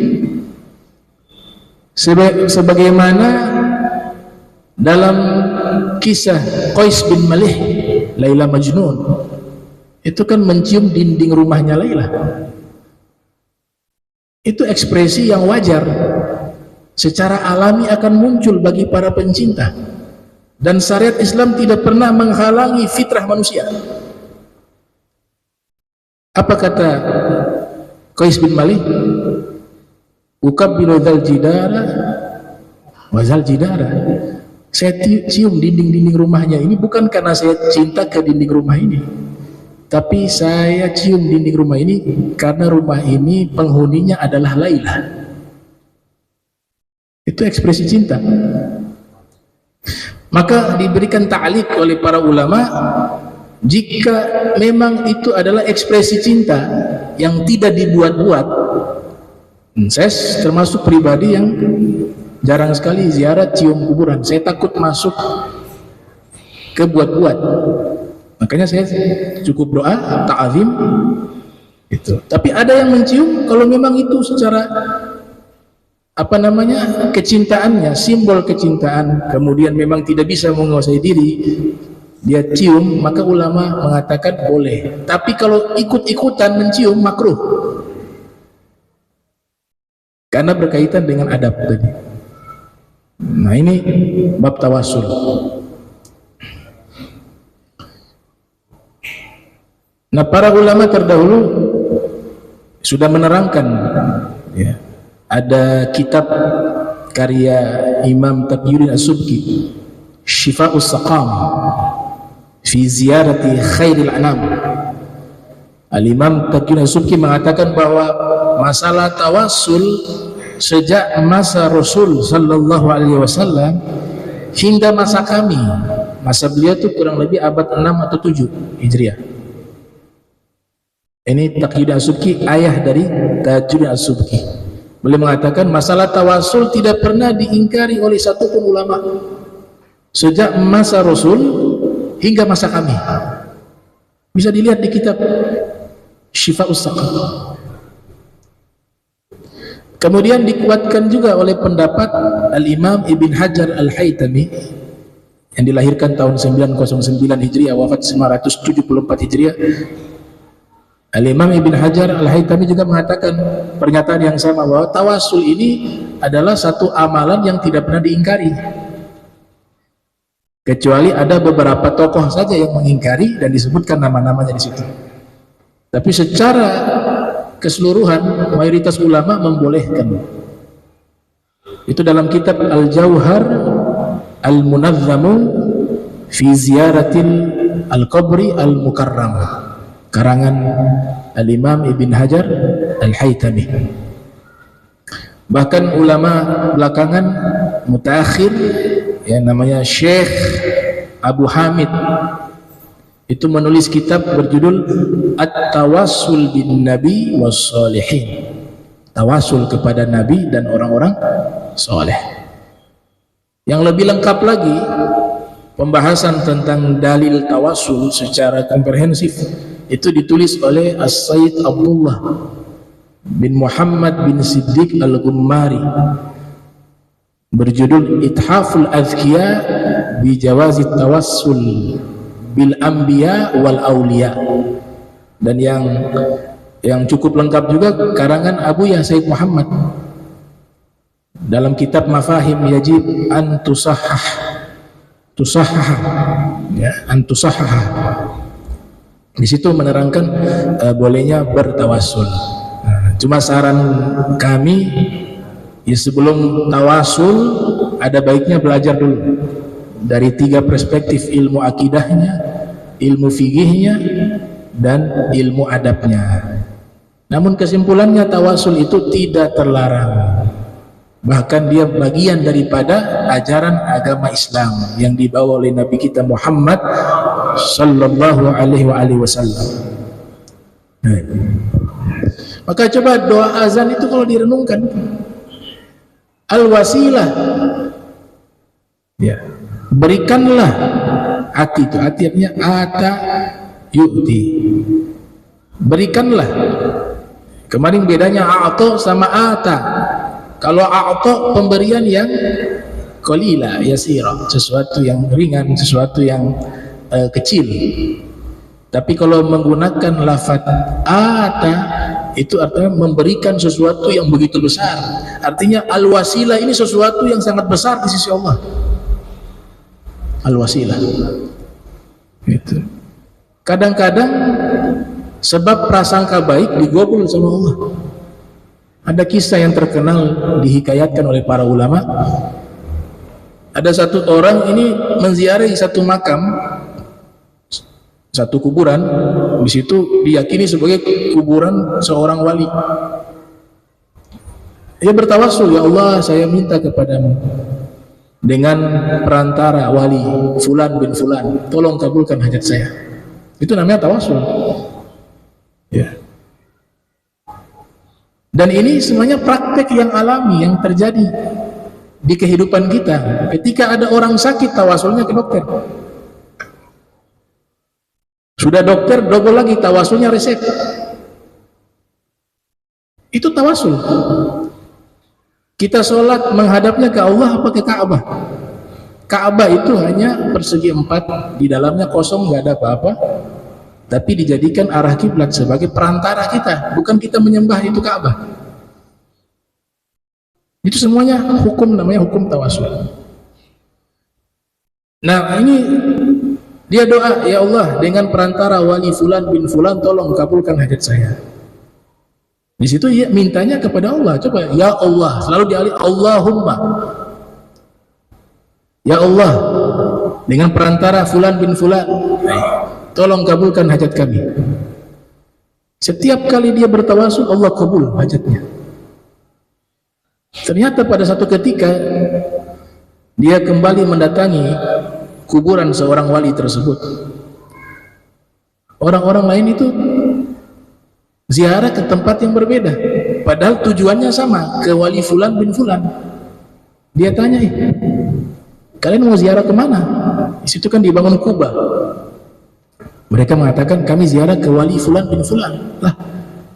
Sebagaimana dalam kisah Qais bin Malih, Laila Majnun, itu kan mencium dinding rumahnya Laila. Itu ekspresi yang wajar, secara alami akan muncul bagi para pencinta, dan syariat Islam tidak pernah menghalangi fitrah manusia. Apa kata Qais bin Malik? Ukabbilu dzal jidara wa zal jidara. Saya cium dinding-dinding rumahnya ini bukan karena saya cinta ke dinding rumah ini, tapi saya cium dinding rumah ini karena rumah ini penghuninya adalah Laila. Itu ekspresi cinta. Maka diberikan ta'liq oleh para ulama, jika memang itu adalah ekspresi cinta yang tidak dibuat-buat. Saya termasuk pribadi yang jarang sekali ziarah cium kuburan. Saya takut masuk ke buat-buat. Makanya saya cukup doa, ta'zim itu. Tapi ada yang mencium kalau memang itu secara kecintaannya, simbol kecintaan, kemudian memang tidak bisa menguasai diri, dia cium, maka ulama mengatakan boleh. Tapi kalau ikut-ikutan mencium, makruh, karena berkaitan dengan adab tadi. Nah, ini bab tawasul. Nah, para ulama terdahulu sudah menerangkan ya. Ada kitab karya Imam Taqiyuddin As-Subki, Shifa'us Saqam fi Ziyarati Khairil Anam. Al-Imam Taqiyuddin As-Subki mengatakan bahwa masalah tawasul sejak masa Rasul sallallahu alaihi wasallam hingga masa kami, masa beliau itu kurang lebih abad 6 atau 7 Hijriah. Ini Taqiyuddin As-Subki, ayah dari Tajuddin As-Subki. Beliau mengatakan masalah tawasul tidak pernah diingkari oleh satupun ulama sejak masa Rasul hingga masa kami. Bisa dilihat di kitab Shifa'us Saqam. Kemudian dikuatkan juga oleh pendapat Al-Imam Ibn Hajar Al-Haytami yang dilahirkan tahun 909 Hijriah, wafat 974 Hijriah. Al-Imam Ibn Hajar Al-Haytami juga mengatakan pernyataan yang sama, bahwa tawasul ini adalah satu amalan yang tidak pernah diingkari, kecuali ada beberapa tokoh saja yang mengingkari dan disebutkan nama-namanya di situ. Tapi secara keseluruhan mayoritas ulama membolehkan. Itu dalam kitab Al-Jauhar Al-Munazzamu fi Ziyaratil Al-Qabri Al-Mukarram, karangan Al-Imam Ibn Hajar Al-Haytami. Bahkan ulama belakangan mutaakhir yang namanya Syekh Abu Hamid itu menulis kitab berjudul At-Tawassul bin Nabi was Salihin, tawasul kepada Nabi dan orang-orang soleh. Yang lebih lengkap lagi pembahasan tentang dalil tawasul secara komprehensif itu ditulis oleh As-Sayyid Abdullah bin Muhammad bin Siddiq Al-Gummari berjudul Ithaful Azkiya bi Jawazit Tawassul bil Anbiya wal Auliya, dan yang cukup lengkap juga karangan Abu Ya Said Muhammad dalam kitab Mafahim Yajib an Tusahhah ya, an Tusahhah. Di situ menerangkan bolehnya bertawasul. Cuma saran kami ya, sebelum tawasul ada baiknya belajar dulu dari 3 perspektif: ilmu akidahnya, ilmu fikihnya, dan ilmu adabnya. Namun kesimpulannya tawasul itu tidak terlarang, bahkan dia bagian daripada ajaran agama Islam yang dibawa oleh Nabi kita Muhammad sallallahu alaihi wasallam. Maka coba doa azan itu kalau direnungkan, al-wasilah ya, berikanlah ati, itu artinya ata yu'ti, berikanlah. Kemarin bedanya a'ta sama ata. Kalau a'ta pemberian yang qalila yasira, sesuatu yang ringan, sesuatu yang kecil. Tapi kalau menggunakan lafaz ata itu artinya memberikan sesuatu yang begitu besar. Artinya al-wasilah ini sesuatu yang sangat besar di sisi Allah. Al-wasilah gitu. Kadang-kadang sebab prasangka baik digobol sama Allah. Ada kisah yang terkenal dihikayatkan oleh para ulama. Ada satu orang ini menziarahi satu makam, satu kuburan. Di situ diyakini sebagai kuburan seorang wali. Dia bertawasul, ya Allah, saya minta kepadamu dengan perantara wali fulan bin fulan, tolong kabulkan hajat saya. Itu namanya tawasul ya. Dan ini semuanya praktek yang alami yang terjadi di kehidupan kita. Ketika ada orang sakit, tawasulnya ke dokter. Sudah dokter, double lagi tawasulnya resep. Itu tawasul. Kita sholat menghadapnya ke Allah apa ke Ka'bah? Ka'bah itu hanya persegi 4, di dalamnya kosong, nggak ada apa-apa, tapi dijadikan arah kiblat sebagai perantara kita, bukan kita menyembah itu Ka'bah. Itu semuanya hukum, namanya hukum tawasul. Nah ini dia doa, ya Allah, dengan perantara wali fulan bin fulan tolong kabulkan hajat saya. Di situ ya mintanya kepada Allah. Coba, ya Allah, selalu dialih Allahumma. Ya Allah, dengan perantara fulan bin fulan, tolong kabulkan hajat kami. Setiap kali dia bertawasul, Allah kabul hajatnya. Ternyata pada satu ketika dia kembali mendatangi kuburan seorang wali tersebut. Orang-orang lain itu ziarah ke tempat yang berbeda, padahal tujuannya sama, ke wali fulan bin fulan. Dia tanya, kalian mau ziarah kemana? Di situ kan dibangun kubah. Mereka mengatakan, kami ziarah ke wali fulan bin fulan. Lah,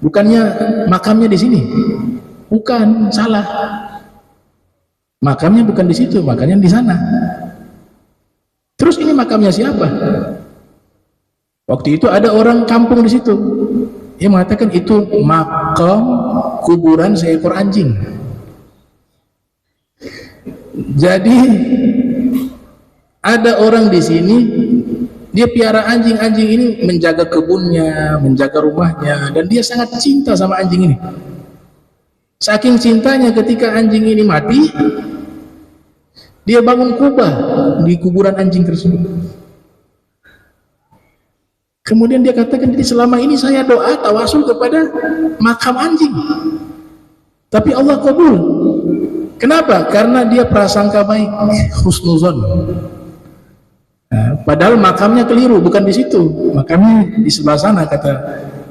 bukannya makamnya di sini? Bukan, salah. Makamnya bukan di situ, makamnya di sana. Terus ini makamnya siapa? Waktu itu ada orang kampung di situ. Dia mengatakan itu makam kuburan seekor anjing. Jadi ada orang di sini, dia piara anjing ini menjaga kebunnya, menjaga rumahnya, dan dia sangat cinta sama anjing ini. Saking cintanya, ketika anjing ini mati, dia bangun kubah di kuburan anjing tersebut. Kemudian dia katakan, jadi selama ini saya doa tawasul kepada makam anjing, tapi Allah kabul. Kenapa? Karena dia prasangka baik, husnuzon. Nah, padahal makamnya keliru, bukan di situ, makamnya di sebelah sana, kata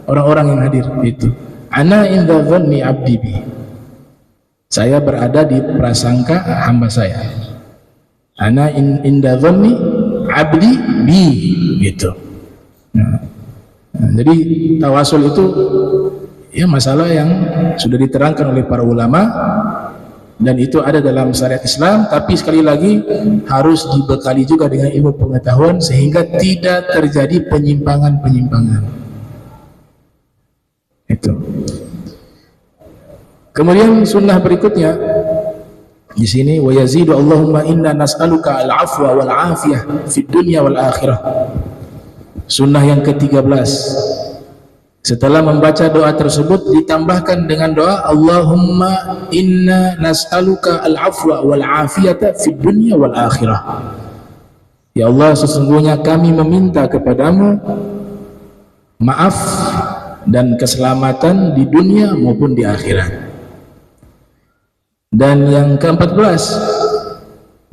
orang-orang yang hadir itu. Ana inda dhanni abdi bi. Saya berada di prasangka hamba saya. Ana inda dhanni abdi bi, gitu. Nah, jadi tawasul itu ya masalah yang sudah diterangkan oleh para ulama, dan itu ada dalam syariat Islam, tapi sekali lagi harus dibekali juga dengan ilmu pengetahuan sehingga tidak terjadi penyimpangan-penyimpangan. Itu. Kemudian sunnah berikutnya di sini, wa yazidu Allahumma inna nas'aluka al-afwa wal afiyah fid dunya wal akhirah. Sunnah yang ke-13, setelah membaca doa tersebut ditambahkan dengan doa Allahumma inna nas'aluka al-afwa wal afiyata fid dunya wal akhirah. Ya Allah, sesungguhnya kami meminta kepadamu maaf dan keselamatan di dunia maupun di akhirat. Dan yang ke-14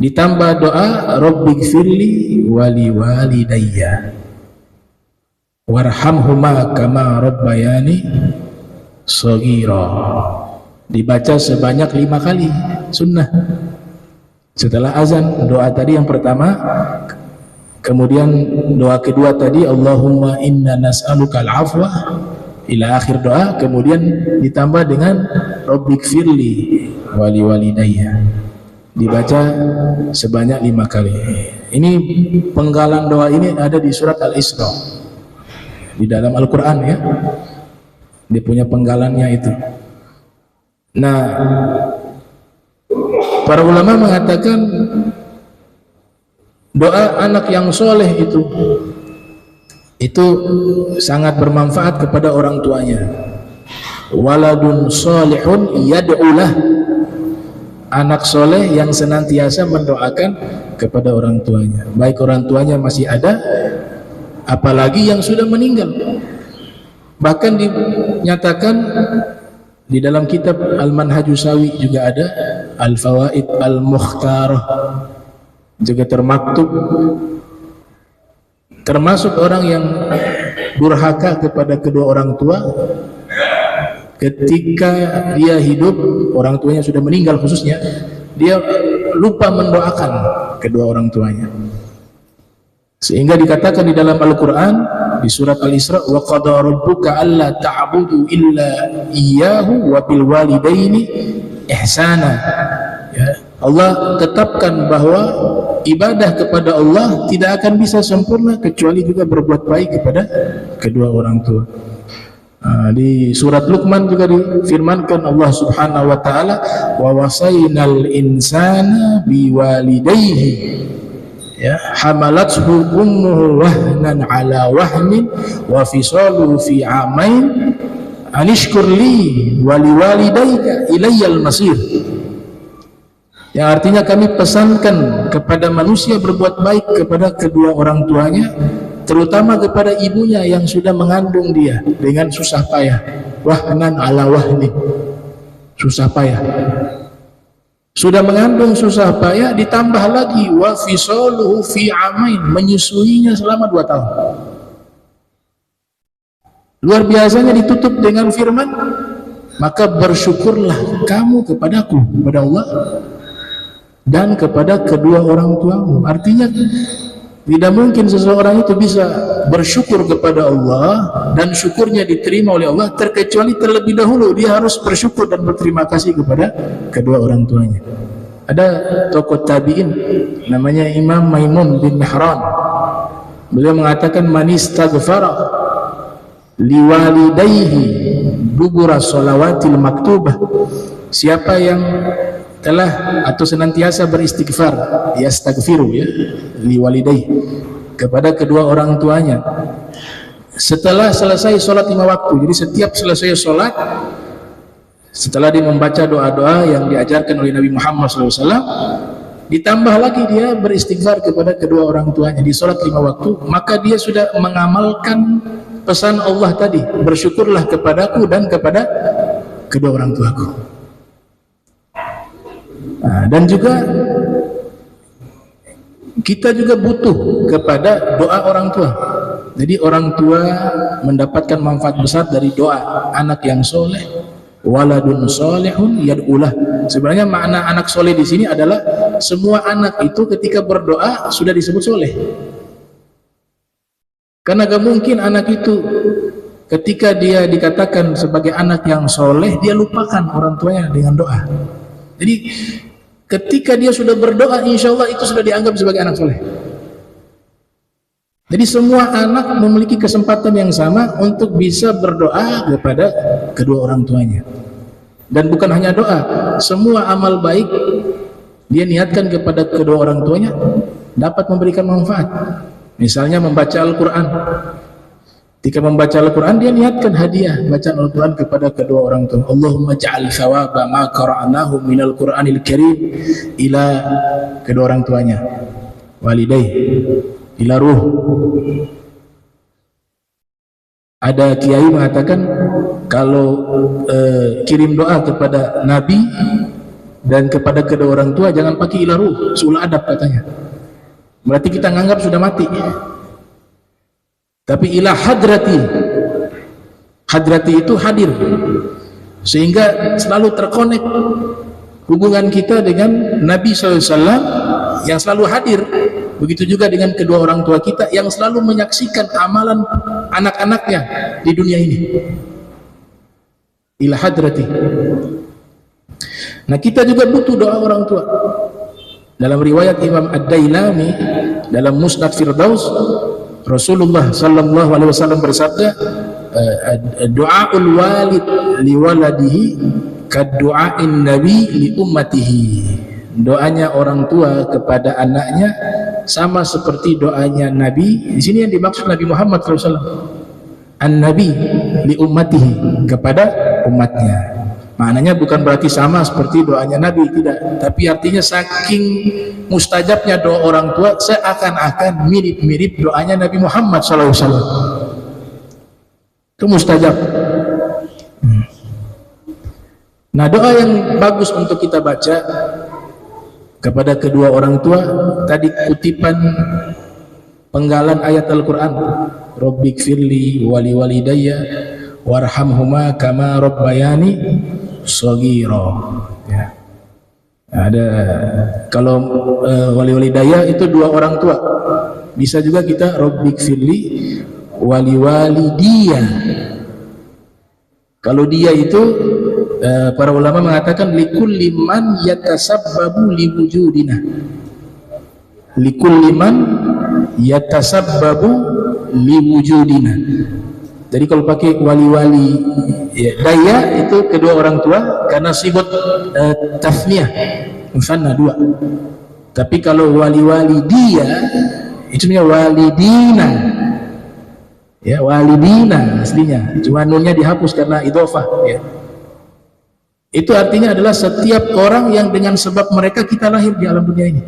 ditambah doa Rabbighfirli wali walidayya warhamhuma kama rabbayani shaghira. Dibaca sebanyak 5 kali, sunnah. Setelah azan, doa tadi yang pertama, kemudian doa kedua tadi Allahumma inna nas'aluka al-afwa ila akhir doa, kemudian ditambah dengan Rabbighfirli wali walidayya, dibaca sebanyak 5 kali. Ini penggalan doa ini ada di surat Al-Isra di dalam Al-Quran ya, dia punya penggalannya itu. Nah, para ulama mengatakan doa anak yang soleh itu sangat bermanfaat kepada orang tuanya. Waladun solehun yad'ulah, anak soleh yang senantiasa mendoakan kepada orang tuanya, baik orang tuanya masih ada apalagi yang sudah meninggal. Bahkan dinyatakan di dalam kitab Al-Manhajus Sawi juga ada Al-Fawaid Al-Mukhtarah, juga termaktub termasuk orang yang durhaka kepada kedua orang tua ketika dia hidup, orang tuanya sudah meninggal khususnya, dia lupa mendoakan kedua orang tuanya. Sehingga dikatakan di dalam Al-Quran di surat Al-Isra, wa qada rabbuka alla ta'budu illa iyyahu wa bil walidaini ihsana. Ya, Allah tetapkan bahwa ibadah kepada Allah tidak akan bisa sempurna kecuali juga berbuat baik kepada kedua orang tua. Di surat Luqman juga difirmankan Allah Subhanahu wa taala, wa wasainal insana biwalidayhi ya hamalathu ummuhu wahnan ala wahnin wa fisaluhu fi amain anishkur li wa liwalidayka ilayyal masir. Yang artinya kami pesankan kepada manusia berbuat baik kepada kedua orang tuanya, terutama kepada ibunya yang sudah mengandung dia dengan susah payah. Wahnan ala wahni, susah payah. Sudah mengandung susah payah, ditambah lagi wa fisaluhu fi amain, menyusuinya selama 2 tahun. Luar biasanya ditutup dengan firman, maka bersyukurlah kamu kepadaku, kepada Allah dan kepada kedua orang tuamu. Artinya tidak mungkin seseorang itu bisa bersyukur kepada Allah dan syukurnya diterima oleh Allah terkecuali terlebih dahulu dia harus bersyukur dan berterima kasih kepada kedua orang tuanya. Ada tokoh tabi'in namanya Imam Maimun bin Mihran. Beliau mengatakan man istaghfara liwalidayhi dubura shalawatil maktubah, siapa yang telah atau senantiasa beristighfar, yastaghfiru ya liwalidayhi, kepada kedua orang tuanya setelah selesai sholat 5 waktu. Jadi setiap selesai sholat, setelah dia membaca doa-doa yang diajarkan oleh Nabi Muhammad SAW, ditambah lagi dia beristighfar kepada kedua orang tuanya di sholat 5 waktu, maka dia sudah mengamalkan pesan Allah tadi, bersyukurlah kepadaku dan kepada kedua orang tuaku. Nah, dan juga kita juga butuh kepada doa orang tua. Jadi orang tua mendapatkan manfaat besar dari doa anak yang soleh, waladun solehun yad'ulah. Sebenarnya makna anak soleh di sini adalah semua anak itu ketika berdoa sudah disebut soleh. Karena gak mungkin anak itu ketika dia dikatakan sebagai anak yang soleh, dia lupakan orang tuanya dengan doa. Jadi ketika dia sudah berdoa, insya Allah itu sudah dianggap sebagai anak soleh. Jadi semua anak memiliki kesempatan yang sama untuk bisa berdoa kepada kedua orang tuanya. Dan bukan hanya doa, semua amal baik dia niatkan kepada kedua orang tuanya dapat memberikan manfaat. Misalnya membaca Al-Quran. Ketika membaca Al-Quran, dia niatkan hadiah bacaan Al-Quran kepada kedua orang tua. Allahumma ja'al thawaba ma qara'nahu minal Qur'anil Karim ila kedua orang tuanya, walidayh, ila ruh. Ada kiai mengatakan kalau kirim doa kepada Nabi dan kepada kedua orang tua jangan pakai ila ruh, sul adab katanya. Berarti kita nganggap sudah mati. Tapi ila hadrati, hadrati itu hadir, sehingga selalu terkonek hubungan kita dengan Nabi SAW yang selalu hadir. Begitu juga dengan kedua orang tua kita yang selalu menyaksikan amalan anak-anaknya di dunia ini. Ila hadrati. Nah, kita juga butuh doa orang tua. Dalam riwayat Imam Ad-Dailami dalam Musnad Firdaus, Rasulullah sallallahu alaihi wasallam bersabda, doaul walid liwaladihi kadu'ain nabi li ummatihi. Doanya orang tua kepada anaknya sama seperti doanya Nabi. Di sini yang dimaksud Nabi Muhammad SAW, an-nabi li ummatihi, kepada umatnya. Maknanya bukan berarti sama seperti doanya Nabi, tidak, tapi artinya saking mustajabnya doa orang tua seakan-akan mirip-mirip doanya Nabi Muhammad SAW. Itu mustajab. Nah, doa yang bagus untuk kita baca kepada kedua orang tua tadi kutipan penggalan ayat Al-Quran, Rabbighfirli wali walidayya warhamhuma kama rabbayani shaghira. Ya. Ada kalau wali walidayya itu dua orang tua. Bisa juga kita Rabbighfirli wali walidiyya. Kalau dia itu para ulama mengatakan likulli man yatasabbabu liwujudina. Likulli man yatasabbabu liwujudina. Jadi kalau pakai wali-wali ya, daya itu kedua orang tua karena sifat tasniyah, musanna dua. Tapi kalau wali-wali dia itu namanya walidina. Ya, walidina aslinya. Cuma nunnya dihapus karena idhofah ya. Itu artinya adalah setiap orang yang dengan sebab mereka kita lahir di alam dunia ini.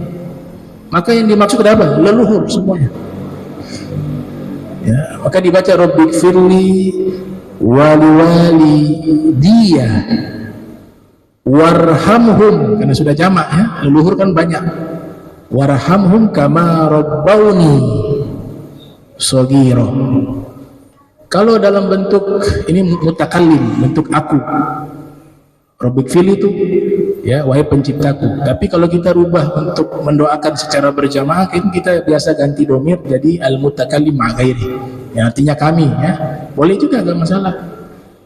Maka yang dimaksud apa? Leluhur semuanya. Ya, maka dibaca Rabbighfirli wali dia warhamhum, karena sudah jamak ya, leluhur kan banyak. Warhamhum kama rabbauni shaghira. Kalau dalam bentuk ini mutakallim, bentuk aku, Rabbighfirli itu ya wahai penciptaku. Tapi kalau kita rubah untuk mendoakan secara berjamaah, kita biasa ganti domir jadi al-mutakallim ma'ghairi, ya, artinya kami ya. Boleh juga, gak masalah.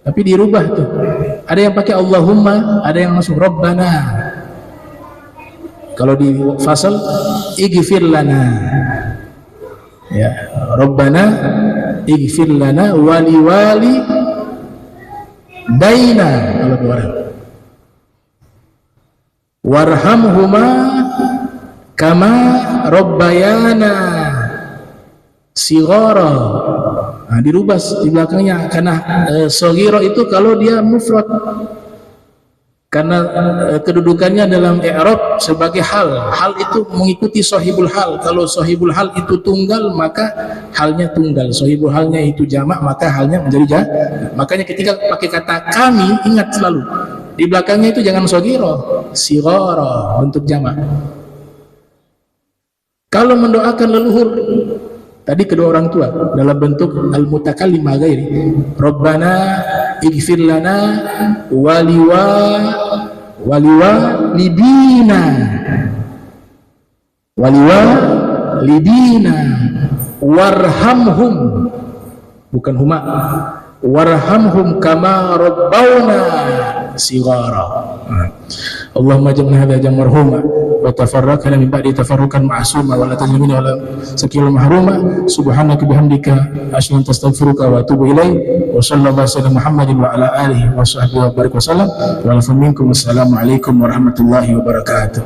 Tapi dirubah tuh. Ada yang pakai Allahumma, ada yang langsung Rabbana. Kalau di fasal ighfir lana. Ya, Rabbana ighfir lana wali wali daina kalau orang. Warhamhuma kama rabbayana shighara. Nah, dirubah di belakangnya karena shaghira itu kalau dia mufrad. karena kedudukannya dalam i'rab sebagai hal. Hal itu mengikuti sahibul hal. Kalau sahibul hal itu tunggal, maka halnya tunggal. Sahibul halnya itu jamak, maka halnya menjadi jamak. Makanya ketika pakai kata kami, ingat selalu di belakangnya itu jangan sogiro, sigara, bentuk jamak. Kalau mendoakan leluhur, tadi kedua orang tua dalam bentuk al-mutakallim ghairi, Rabbana ighfir lana waliwalidina warhamhum, bukan huma, warhamhum kama rabbawna sighara. Allahumma jamna hadha jam marhuma wa tafarraqna min ba'di tafarruqan ma'suma wa la tajlimina wa la sakila mahruma subhanaka bihamdika asyhadu an tastaghfiruka wa atubu ilaik wa sallallahu alaihi Muhammadin wa ala alihi wa sahbihi wa barik wa sallam wa lakum minkum assalamu alaikum warahmatullahi wabarakatuh.